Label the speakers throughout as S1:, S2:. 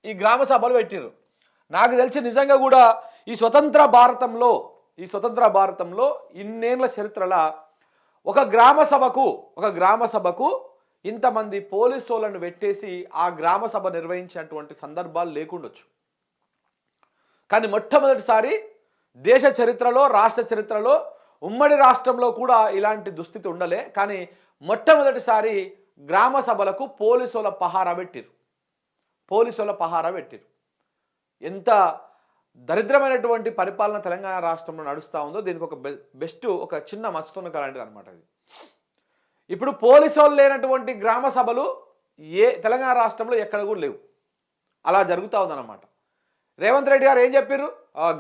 S1: ఈ గ్రామ సభలు పెట్టిర్రు. నాకు తెలిసి నిజంగా కూడా ఈ స్వతంత్ర భారతంలో ఇన్నేళ్ల చరిత్రల ఒక గ్రామ సభకు ఇంతమంది పోలీసోళ్ళను పెట్టేసి ఆ గ్రామ సభ నిర్వహించినటువంటి సందర్భాలు లేకుండొచ్చు. కానీ మొట్టమొదటిసారి దేశ చరిత్రలో, రాష్ట్ర చరిత్రలో, ఉమ్మడి రాష్ట్రంలో కూడా ఇలాంటి దుస్థితి ఉండలే. కానీ మొట్టమొదటిసారి గ్రామ సభలకు పోలీసుల పహారా పెట్టిరు. ఎంత దరిద్రమైనటువంటి పరిపాలన తెలంగాణ రాష్ట్రంలో నడుస్తూ ఉందో దీనికి ఒక బెస్ట్ ఒక చిన్న మచ్చుతున్న లాంటిది అనమాట అది. ఇప్పుడు పోలీసులు లేనటువంటి గ్రామ సభలు తెలంగాణ రాష్ట్రంలో ఎక్కడ కూడా లేవు. అలా జరుగుతూ ఉందన్నమాట. రేవంత్ రెడ్డి గారు ఏం చెప్పారు?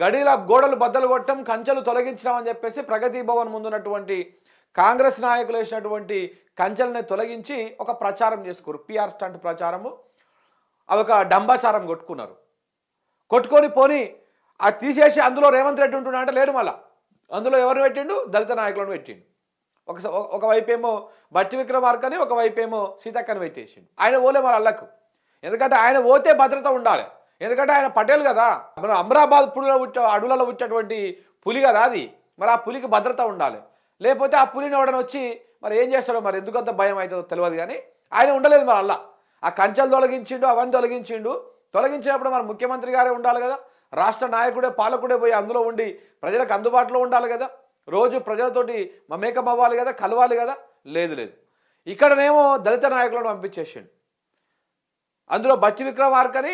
S1: గడిల గోడలు బద్దలు కొట్టడం, కంచెలు తొలగించడం అని చెప్పేసి ప్రగతి భవన్ ముందున్నటువంటి కాంగ్రెస్ నాయకులు వేసినటువంటి కంచెలనే తొలగించి ఒక ప్రచారం చేసుకోరు. పిఆర్ స్టంట్ ప్రచారము, అదొక డంబాచారం కొట్టుకొని పోని అది తీసేసి అందులో రేవంత్ రెడ్డి ఉంటున్నా అంటే లేడు. మళ్ళా అందులో ఎవరు పెట్టిండు? దళిత నాయకులను పెట్టిండు. ఒకవైపేమో బట్టి విక్రమార్కని, ఒకవైపేమో సీతక్కని పెట్టేసిండు. ఆయన పోలే మరి అల్లకు. ఎందుకంటే ఆయన పోతే భద్రత ఉండాలి. ఎందుకంటే ఆయన పటేల్ కదా, మన అమరాబాద్ అడవులలో పుట్టినటువంటి పులి కదా అది. మరి ఆ పులికి భద్రత ఉండాలి. లేకపోతే ఆ పులిని ఎవడని వచ్చి మరి ఏం చేస్తాడో, మరి ఎందుకంత భయం అవుతుందో తెలియదు. కానీ ఆయన ఉండలేదు మరి అల్లా. ఆ కంచెలు తొలగించిండు, అవన్నీ తొలగించినప్పుడు మరి ముఖ్యమంత్రి గారే ఉండాలి కదా, రాష్ట్ర నాయకుడే పాలకుడే పోయి అందులో ఉండి ప్రజలకు అందుబాటులో ఉండాలి కదా, రోజు ప్రజలతోటి మమేకం అవ్వాలి కదా, కలవాలి కదా. లేదు. ఇక్కడనేమో దళిత నాయకులను పంపించేసిండు. అందులో బట్టి విక్రమార్కని,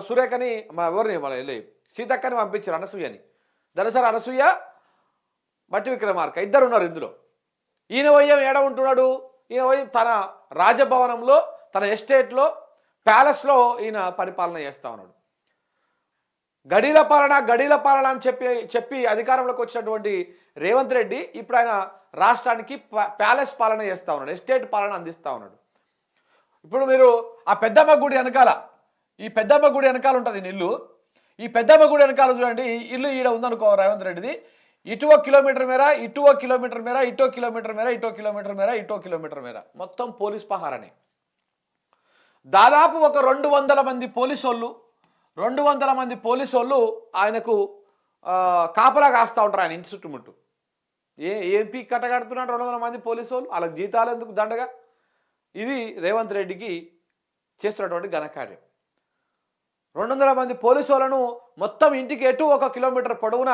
S1: సురేఖని, ఎవరిని మన సీతక్కని పంపించారు, అనసూయని. దరసరి అనసూయ, బట్టి విక్రమార్క ఇద్దరు ఉన్నారు ఇందులో. ఈయన పోయి ఏడ ఉంటున్నాడు? ఈయన పోయి తన రాజభవనంలో, తన ఎస్టేట్లో, ప్యాలెస్లో ఈయన పరిపాలన చేస్తూ ఉన్నాడు. గడీల పాలన అని చెప్పి అధికారంలోకి వచ్చినటువంటి రేవంత్ రెడ్డి ఇప్పుడు ఆయన రాష్ట్రానికి ప్యాలెస్ పాలన చేస్తూ ఉన్నాడు, ఎస్టేట్ పాలన అందిస్తూ ఉన్నాడు. ఇప్పుడు మీరు ఆ పెద్దమ్మ గుడి వెనకాల, ఈ పెద్దమ్మ గుడి వెనకాల ఉంటుంది ఇల్లు. ఈ పెద్దమ్మ గుడి వెనకాల చూడండి, ఇల్లు ఈడ ఉందనుకో రేవంత్ రెడ్డిది. ఇటు 1 కిలోమీటర్ మేర, ఇటు 1 కిలోమీటర్ మేర, ఇటో కిలోమీటర్ మేర, ఇటో కిలోమీటర్ మేర, ఇటో కిలోమీటర్ మేర, మొత్తం పోలీస్ పహారనే. దాదాపు ఒక 200 మంది పోలీసోళ్ళు ఆయనకు కాపలా కాస్తూ ఉంటారు ఆయన ఇంటి చుట్టుముట్టు. ఏంపీ కట్టగడుతున్నాడు 200 మంది పోలీసోళ్ళు, వాళ్ళకి జీతాలు ఎందుకు దండగా. ఇది రేవంత్ రెడ్డికి చేస్తున్నటువంటి ఘనకార్యం. 200 మంది పోలీసులను మొత్తం ఇంటికి ఎటు 1 కిలోమీటర్ పొడవున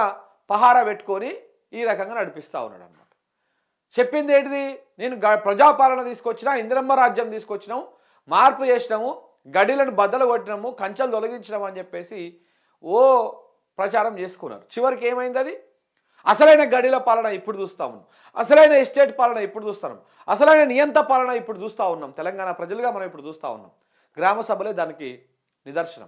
S1: పహారా పెట్టుకొని ఈ రకంగా నడిపిస్తూ ఉన్నాడు అన్నమాట. చెప్పింది ఏంటిది? నేను ప్రజాపాలన తీసుకొచ్చినా, ఇందిరమ్మ రాజ్యం తీసుకొచ్చినాము, మార్పు చేసినాము, గడిలను బద్దలు కొట్టినాము, కంచెలు తొలగించినాము అని చెప్పేసి ప్రచారం చేసుకున్నారు. చివరికి ఏమైంది? అది అసలైన గడిల పాలన ఇప్పుడు చూస్తూ ఉన్నాం, అసలైన ఎస్టేట్ పాలన ఇప్పుడు చూస్తున్నాం, అసలైన నియంత పాలన ఇప్పుడు చూస్తూ ఉన్నాం. తెలంగాణ ప్రజలుగా మనం ఇప్పుడు చూస్తూ ఉన్నాం. గ్రామ సభలే దానికి నిదర్శనం.